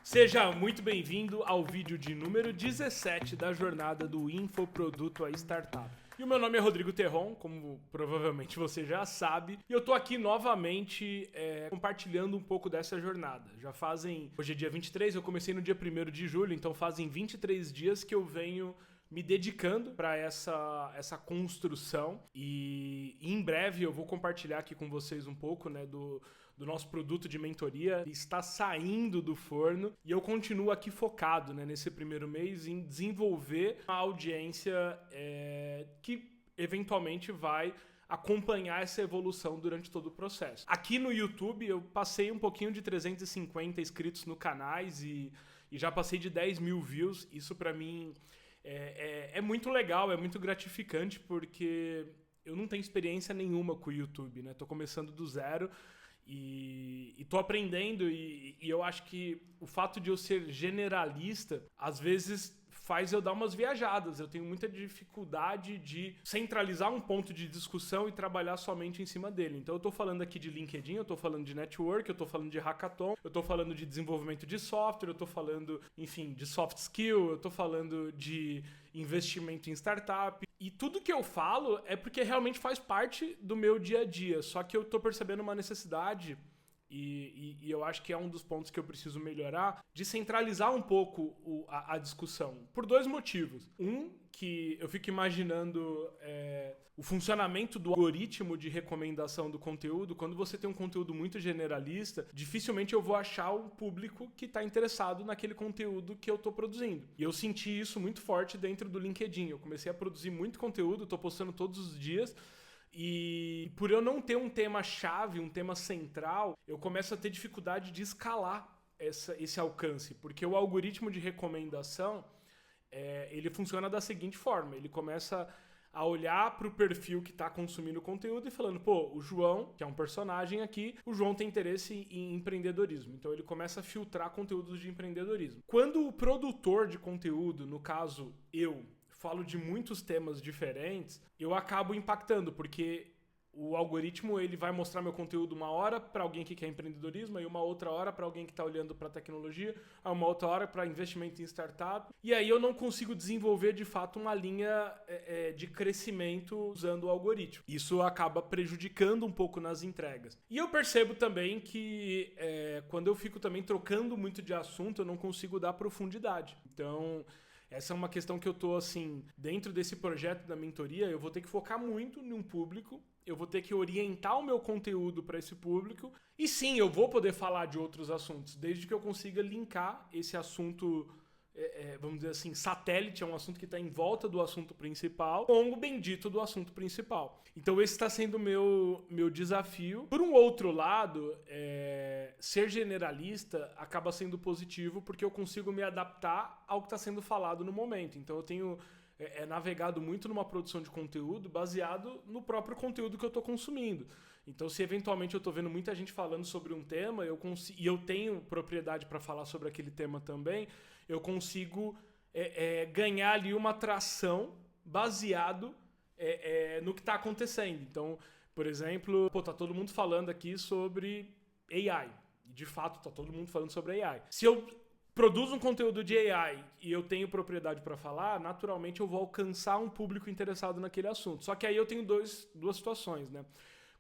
Seja muito bem-vindo ao vídeo de número 17 da jornada do Infoproduto a Startup. E o meu nome é Rodrigo Terron, como provavelmente você já sabe, e eu tô aqui novamente compartilhando um pouco dessa jornada. Hoje é dia 23, eu comecei no dia 1º de julho, então fazem 23 dias que eu venho me dedicando para essa construção e em breve eu vou compartilhar aqui com vocês um pouco, né, do nosso produto de mentoria. Está saindo do forno e eu continuo aqui focado, né, nesse primeiro mês em desenvolver uma audiência que eventualmente vai acompanhar essa evolução durante todo o processo. Aqui no YouTube eu passei um pouquinho de 350 inscritos no canais e já passei de 10 mil views. Isso para mim é muito legal, é muito gratificante, porque eu não tenho experiência nenhuma com o YouTube, né? Tô começando do zero e tô aprendendo e eu acho que o fato de eu ser generalista, às vezes faz eu dar umas viajadas. Eu tenho muita dificuldade de centralizar um ponto de discussão e trabalhar somente em cima dele. Então eu tô falando aqui de LinkedIn, eu tô falando de network, eu tô falando de hackathon, eu tô falando de desenvolvimento de software, eu tô falando, enfim, de soft skill, eu tô falando de investimento em startup. E tudo que eu falo é porque realmente faz parte do meu dia a dia. Só que eu tô percebendo uma necessidade, e eu acho que é um dos pontos que eu preciso melhorar, de centralizar um pouco a discussão. Por dois motivos. Um, que eu fico imaginando o funcionamento do algoritmo de recomendação do conteúdo. Quando você tem um conteúdo muito generalista, dificilmente eu vou achar um público que está interessado naquele conteúdo que eu estou produzindo. E eu senti isso muito forte dentro do LinkedIn. Eu comecei a produzir muito conteúdo, estou postando todos os dias. E por eu não ter um tema-chave, um tema central, eu começo a ter dificuldade de escalar esse alcance. Porque o algoritmo de recomendação, ele funciona da seguinte forma. Ele começa a olhar para o perfil que está consumindo o conteúdo e falando, pô, o João, que é um personagem aqui, o João tem interesse em empreendedorismo. Então ele começa a filtrar conteúdos de empreendedorismo. Quando o produtor de conteúdo, no caso eu, falo de muitos temas diferentes, eu acabo impactando, porque o algoritmo ele vai mostrar meu conteúdo uma hora para alguém que quer empreendedorismo, e uma outra hora para alguém que está olhando para tecnologia, uma outra hora para investimento em startup. E aí eu não consigo desenvolver de fato uma linha de crescimento usando o algoritmo. Isso acaba prejudicando um pouco nas entregas. E eu percebo também que quando eu fico também trocando muito de assunto, eu não consigo dar profundidade. Então essa é uma questão que eu tô, assim, dentro desse projeto da mentoria, eu vou ter que focar muito em um público, eu vou ter que orientar o meu conteúdo para esse público, e sim, eu vou poder falar de outros assuntos, desde que eu consiga linkar esse assunto, vamos dizer assim, satélite, é um assunto que está em volta do assunto principal, com o bendito do assunto principal. Então esse está sendo o meu desafio. Por um outro lado, ser generalista acaba sendo positivo, porque eu consigo me adaptar ao que está sendo falado no momento. Então eu tenho navegado muito numa produção de conteúdo baseado no próprio conteúdo que eu estou consumindo. Então, se eventualmente eu estou vendo muita gente falando sobre um tema e eu tenho propriedade para falar sobre aquele tema também, eu consigo ganhar ali uma atração baseado no que está acontecendo. Então, por exemplo, tá todo mundo falando aqui sobre AI. E, de fato, tá todo mundo falando sobre AI. Se eu produzo um conteúdo de AI e eu tenho propriedade para falar, naturalmente eu vou alcançar um público interessado naquele assunto. Só que aí eu tenho duas situações, né?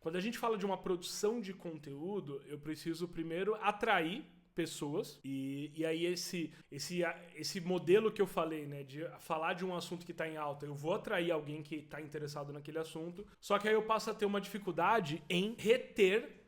Quando a gente fala de uma produção de conteúdo, eu preciso primeiro atrair pessoas, e aí esse modelo que eu falei, né, de falar de um assunto que está em alta, eu vou atrair alguém que está interessado naquele assunto, só que aí eu passo a ter uma dificuldade em reter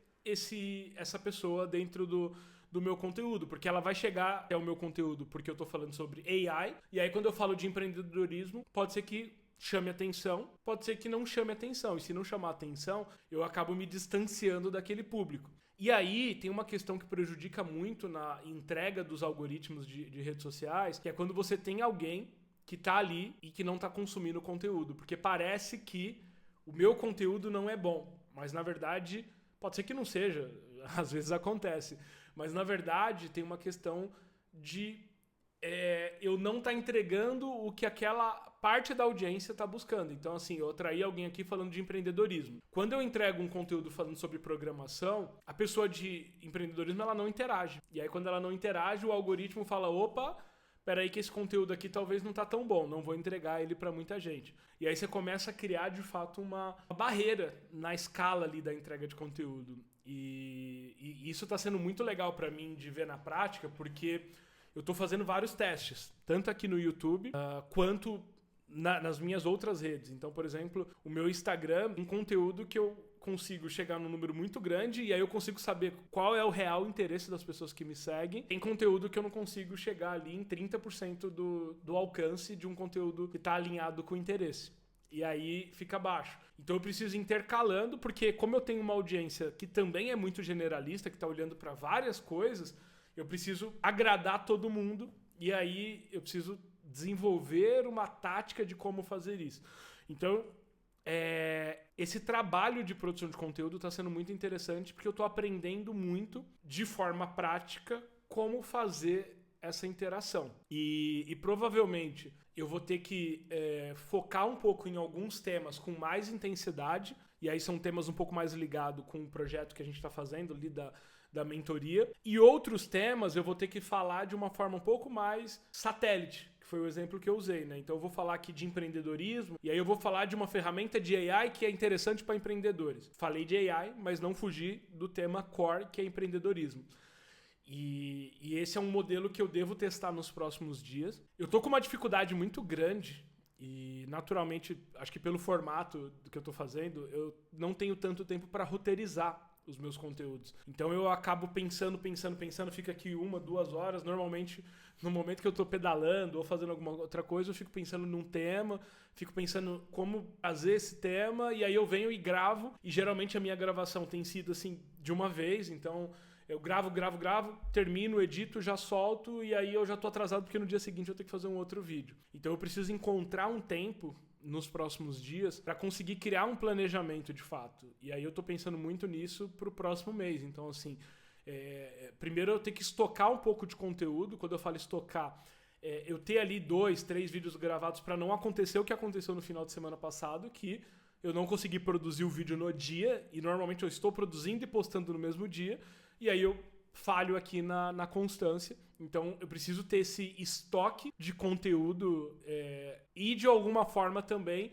essa pessoa dentro do meu conteúdo, porque ela vai chegar até o meu conteúdo porque eu estou falando sobre AI, e aí quando eu falo de empreendedorismo, pode ser que chame atenção, pode ser que não chame atenção, e se não chamar atenção, eu acabo me distanciando daquele público. E aí tem uma questão que prejudica muito na entrega dos algoritmos de redes sociais, que é quando você tem alguém que está ali e que não está consumindo o conteúdo, porque parece que o meu conteúdo não é bom, mas na verdade pode ser que não seja, às vezes acontece, mas na verdade tem uma questão de eu não tá entregando o que aquela parte da audiência tá buscando. Então, assim, eu atraí alguém aqui falando de empreendedorismo. Quando eu entrego um conteúdo falando sobre programação, a pessoa de empreendedorismo, ela não interage. E aí, quando ela não interage, o algoritmo fala, opa, peraí que esse conteúdo aqui talvez não tá tão bom, não vou entregar ele para muita gente. E aí você começa a criar, de fato, uma barreira na escala ali da entrega de conteúdo. E isso tá sendo muito legal para mim de ver na prática, porque eu tô fazendo vários testes, tanto aqui no YouTube, quanto nas minhas outras redes. Então, por exemplo, o meu Instagram, um conteúdo que eu consigo chegar num número muito grande e aí eu consigo saber qual é o real interesse das pessoas que me seguem. Tem conteúdo que eu não consigo chegar ali em 30% do alcance de um conteúdo que está alinhado com o interesse. E aí fica baixo. Então eu preciso ir intercalando, porque como eu tenho uma audiência que também é muito generalista, que está olhando para várias coisas, eu preciso agradar todo mundo e aí eu preciso desenvolver uma tática de como fazer isso. Então, esse trabalho de produção de conteúdo está sendo muito interessante porque eu estou aprendendo muito de forma prática como fazer essa interação. E provavelmente eu vou ter que focar um pouco em alguns temas com mais intensidade, e aí são temas um pouco mais ligados com o projeto que a gente está fazendo ali da mentoria. E outros temas eu vou ter que falar de uma forma um pouco mais satélite, que foi o exemplo que eu usei, né? Então eu vou falar aqui de empreendedorismo, e aí eu vou falar de uma ferramenta de AI que é interessante para empreendedores. Falei de AI, mas não fugi do tema core, que é empreendedorismo. E esse é um modelo que eu devo testar nos próximos dias. Eu tô com uma dificuldade muito grande e, naturalmente, acho que pelo formato do que eu tô fazendo, eu não tenho tanto tempo para roteirizar os meus conteúdos. Então eu acabo pensando, fica aqui 1-2 horas. Normalmente, no momento que eu tô pedalando ou fazendo alguma outra coisa, eu fico pensando num tema, fico pensando como fazer esse tema, e aí eu venho e gravo, e geralmente a minha gravação tem sido assim, de uma vez, então eu gravo, termino, edito, já solto, e aí eu já tô atrasado porque no dia seguinte eu tenho que fazer um outro vídeo. Então eu preciso encontrar um tempo nos próximos dias para conseguir criar um planejamento de fato. E aí eu tô pensando muito nisso pro próximo mês. Então, assim, primeiro eu tenho que estocar um pouco de conteúdo. Quando eu falo estocar, eu ter ali 2-3 vídeos gravados para não acontecer o que aconteceu no final de semana passado, que eu não consegui produzir o vídeo no dia, e normalmente eu estou produzindo e postando no mesmo dia, e aí eu falho aqui na constância. Então eu preciso ter esse estoque de conteúdo e de alguma forma também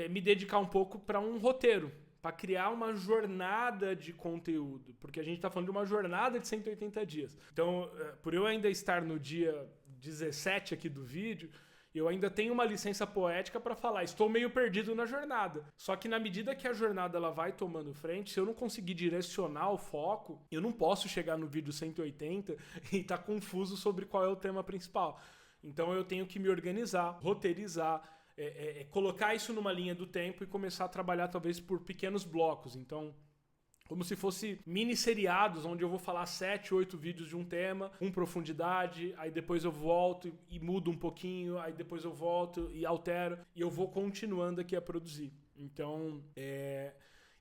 me dedicar um pouco para um roteiro, para criar uma jornada de conteúdo, porque a gente está falando de uma jornada de 180 dias. Então, por eu ainda estar no dia 17 aqui do vídeo, eu ainda tenho uma licença poética para falar, estou meio perdido na jornada. Só que na medida que a jornada ela vai tomando frente, se eu não conseguir direcionar o foco, eu não posso chegar no vídeo 180 e estar confuso sobre qual é o tema principal. Então eu tenho que me organizar, roteirizar, colocar isso numa linha do tempo e começar a trabalhar talvez por pequenos blocos. Então, como se fosse mini seriados, onde eu vou falar 7-8 vídeos de um tema, com profundidade, aí depois eu volto e mudo um pouquinho, aí depois eu volto e altero, e eu vou continuando aqui a produzir. Então,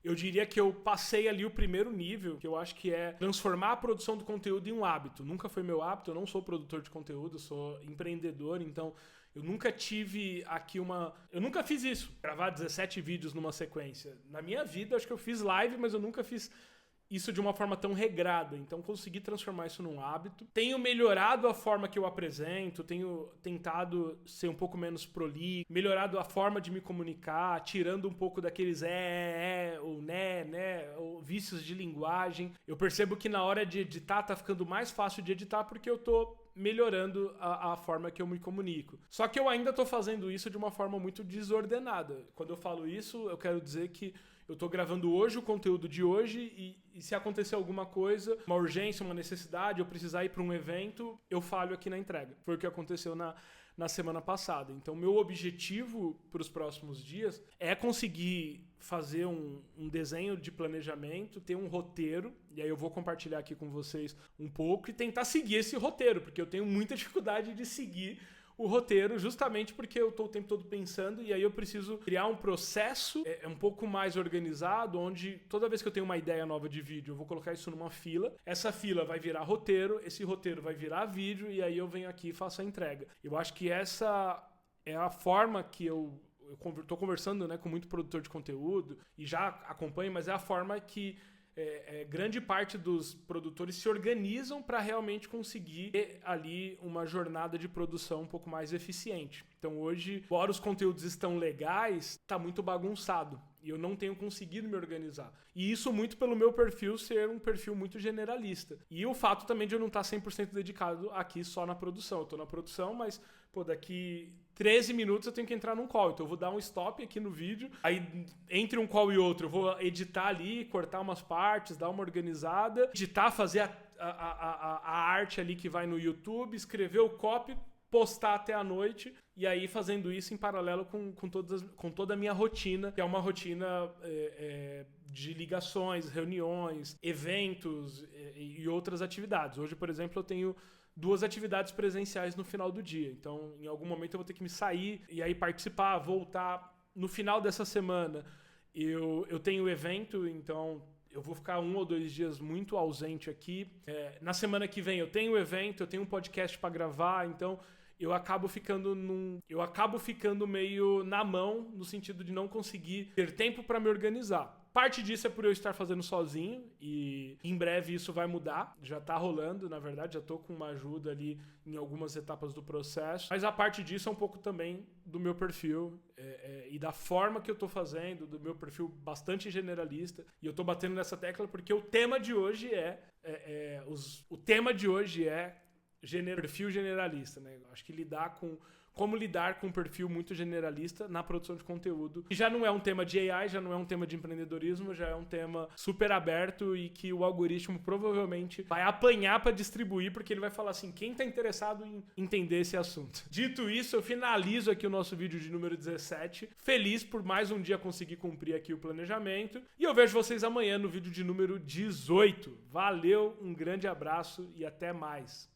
eu diria que eu passei ali o primeiro nível, que eu acho que é transformar a produção do conteúdo em um hábito. Nunca foi meu hábito, eu não sou produtor de conteúdo, eu sou empreendedor, então eu nunca tive aqui eu nunca fiz isso, gravar 17 vídeos numa sequência. Na minha vida, acho que eu fiz live, mas eu nunca fiz isso de uma forma tão regrada. Então, consegui transformar isso num hábito. Tenho melhorado a forma que eu apresento, tenho tentado ser um pouco menos prolixo, melhorado a forma de me comunicar, tirando um pouco daqueles ou né, ou vícios de linguagem. Eu percebo que na hora de editar, tá ficando mais fácil de editar porque eu tô melhorando a forma que eu me comunico. Só que eu ainda tô fazendo isso de uma forma muito desordenada. Quando eu falo isso, eu quero dizer que eu tô gravando hoje o conteúdo de hoje e se acontecer alguma coisa, uma urgência, uma necessidade, eu precisar ir para um evento, eu falho aqui na entrega. Foi o que aconteceu na semana passada. Então, meu objetivo para os próximos dias é conseguir fazer um desenho de planejamento, ter um roteiro, e aí eu vou compartilhar aqui com vocês um pouco e tentar seguir esse roteiro, porque eu tenho muita dificuldade de seguir o roteiro, justamente porque eu tô o tempo todo pensando e aí eu preciso criar um processo um pouco mais organizado, onde toda vez que eu tenho uma ideia nova de vídeo, eu vou colocar isso numa fila. Essa fila vai virar roteiro, esse roteiro vai virar vídeo e aí eu venho aqui e faço a entrega. Eu acho que essa é a forma que eu tô conversando, né, com muito produtor de conteúdo e já acompanho, mas é a forma que grande parte dos produtores se organizam para realmente conseguir ter ali uma jornada de produção um pouco mais eficiente. Então hoje, embora os conteúdos estão legais, tá muito bagunçado e eu não tenho conseguido me organizar. E isso muito pelo meu perfil ser um perfil muito generalista. E o fato também de eu não estar 100% dedicado aqui só na produção. Eu tô na produção, mas daqui 13 minutos eu tenho que entrar num call. Então eu vou dar um stop aqui no vídeo. Aí, entre um call e outro, eu vou editar ali, cortar umas partes, dar uma organizada, editar, fazer a arte ali que vai no YouTube, escrever o copy, postar até a noite, e aí fazendo isso em paralelo com toda a minha rotina, que é uma rotina de ligações, reuniões, eventos e outras atividades. Hoje, por exemplo, eu tenho 2 atividades presenciais no final do dia. Então, em algum momento eu vou ter que me sair e aí participar, voltar. No final dessa semana, eu tenho evento, então eu vou ficar 1 ou 2 dias muito ausente aqui. Na semana que vem eu tenho evento, eu tenho um podcast para gravar, então eu acabo ficando meio na mão, no sentido de não conseguir ter tempo para me organizar. Parte disso é por eu estar fazendo sozinho e em breve isso vai mudar. Já tá rolando, na verdade, já tô com uma ajuda ali em algumas etapas do processo. Mas a parte disso é um pouco também do meu perfil e da forma que eu tô fazendo, do meu perfil bastante generalista. E eu tô batendo nessa tecla porque o tema de hoje perfil generalista, né? Eu acho que como lidar com um perfil muito generalista na produção de conteúdo. E já não é um tema de AI, já não é um tema de empreendedorismo, já é um tema super aberto e que o algoritmo provavelmente vai apanhar para distribuir, porque ele vai falar assim, quem tá interessado em entender esse assunto. Dito isso, eu finalizo aqui o nosso vídeo de número 17. Feliz por mais um dia conseguir cumprir aqui o planejamento. E eu vejo vocês amanhã no vídeo de número 18. Valeu, um grande abraço e até mais.